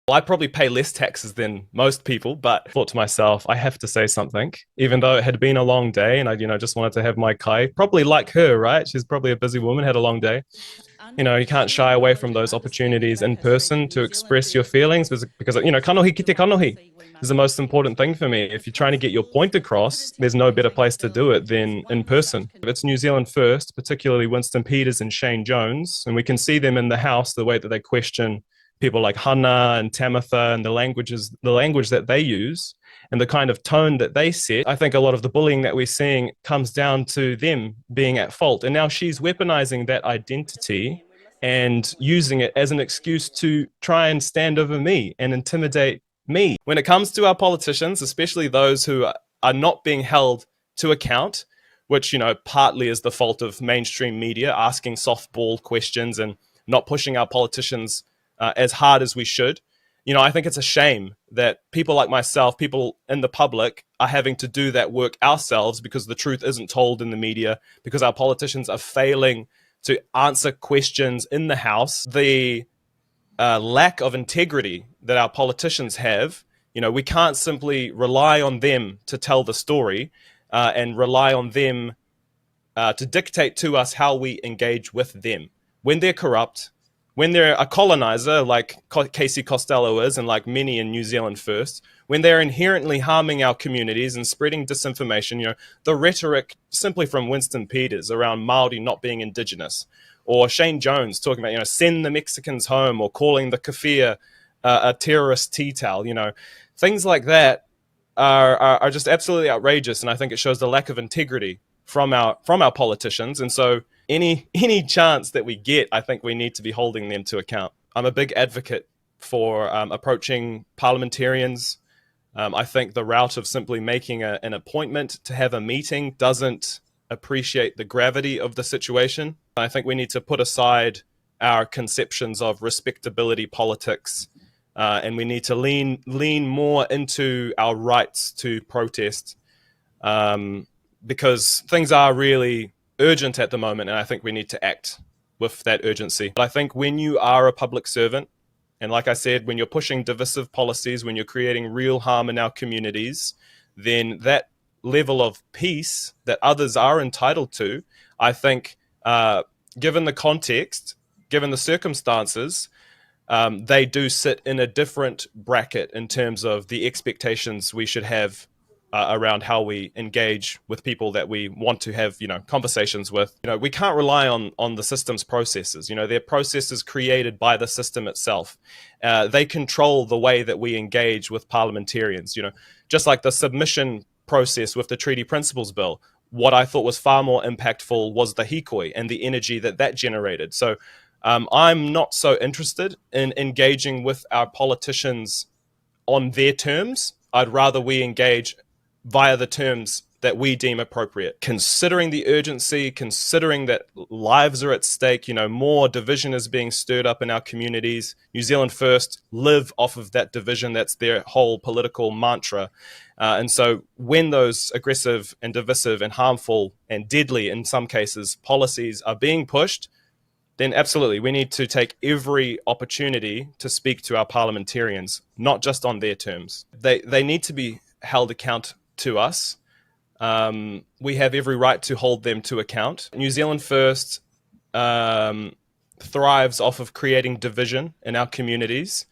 Well, I probably pay less taxes than most people, but I thought to myself, I have to say something, even though it had been a long day and I, just wanted to have my kai. Probably like her, right? She's probably a busy woman, had a long day. You can't shy away from those opportunities in person to express your feelings because kanohi ki te kanohi is the most important thing for me. If you're trying to get your point across, there's no better place to do it than in person. It's New Zealand first, particularly Winston Peters and Shane Jones, and we can see them in the House, the way that they question people like Hana and Tamitha and the language that they use and the kind of tone that they set. I think a lot of the bullying that we're seeing comes down to them being at fault. And now she's weaponizing that identity and using it as an excuse to try and stand over me and intimidate me. When it comes to our politicians, especially those who are not being held to account, which, partly is the fault of mainstream media asking softball questions and not pushing our politicians as hard as we should. I think it's a shame that people like myself, people in the public, are having to do that work ourselves because the truth isn't told in the media, because our politicians are failing to answer questions in the House. The lack of integrity that our politicians have, we can't simply rely on them to tell the story and rely on them to dictate to us how we engage with them. When they're corrupt, when they're a colonizer like Casey Costello is, and like many in New Zealand First, when they're inherently harming our communities and spreading disinformation, the rhetoric simply from Winston Peters around Māori not being indigenous, or Shane Jones talking about, send the Mexicans home, or calling the kafir a terrorist tea towel, things like that are just absolutely outrageous. And I think it shows the lack of integrity from our politicians. And so any chance that we get, I think we need to be holding them to account. I'm a big advocate for approaching parliamentarians. I think the route of simply making an appointment to have a meeting doesn't appreciate the gravity of the situation. I think we need to put aside our conceptions of respectability politics, and we need to lean more into our rights to protest, because things are really urgent at the moment, and I think we need to act with that urgency. But I think when you are a public servant, and like I said, when you're pushing divisive policies, when you're creating real harm in our communities, then that level of peace that others are entitled to, I think, given the context, given the circumstances, they do sit in a different bracket in terms of the expectations we should have around how we engage with people that we want to have, conversations with. We can't rely on the system's processes. They're processes created by the system itself. They control the way that we engage with parliamentarians. Just like the submission process with the Treaty Principles Bill, what I thought was far more impactful was the hikoi and the energy that generated. So I'm not so interested in engaging with our politicians on their terms. I'd rather we engage via the terms that we deem appropriate. Considering the urgency, considering that lives are at stake, more division is being stirred up in our communities. New Zealand First live off of that division. That's their whole political mantra. And so when those aggressive and divisive and harmful and deadly, in some cases, policies are being pushed, then absolutely, we need to take every opportunity to speak to our parliamentarians, not just on their terms. They need to be held account to us. We have every right to hold them to account. New Zealand First thrives off of creating division in our communities.